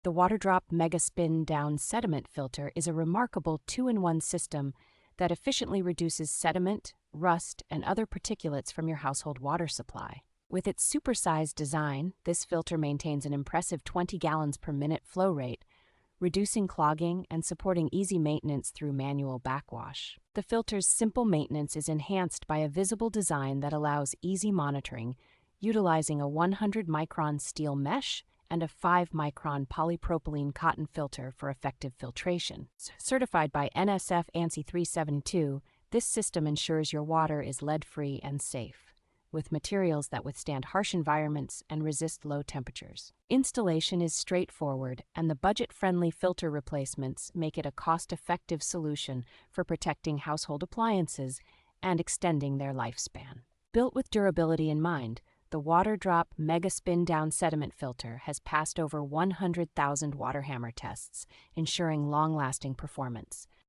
The Waterdrop Mega Spin Down Sediment Filter is a remarkable two-in-one system that efficiently reduces sediment, rust, and other particulates from your household water supply. With its supersized design, this filter maintains an impressive 20 gallons per minute flow rate, reducing clogging and supporting easy maintenance through manual backwash. The filter's simple maintenance is enhanced by a visible design that allows easy monitoring, utilizing a 100-micron steel mesh and a 5-micron polypropylene cotton filter for effective filtration. Certified by NSF ANSI 372, this system ensures your water is lead-free and safe, with materials that withstand harsh environments and resist low temperatures. Installation is straightforward, and the budget-friendly filter replacements make it a cost-effective solution for protecting household appliances and extending their lifespan. Built with durability in mind, the Waterdrop Mega Spin Down Sediment Filter has passed over 100,000 water hammer tests, ensuring long-lasting performance.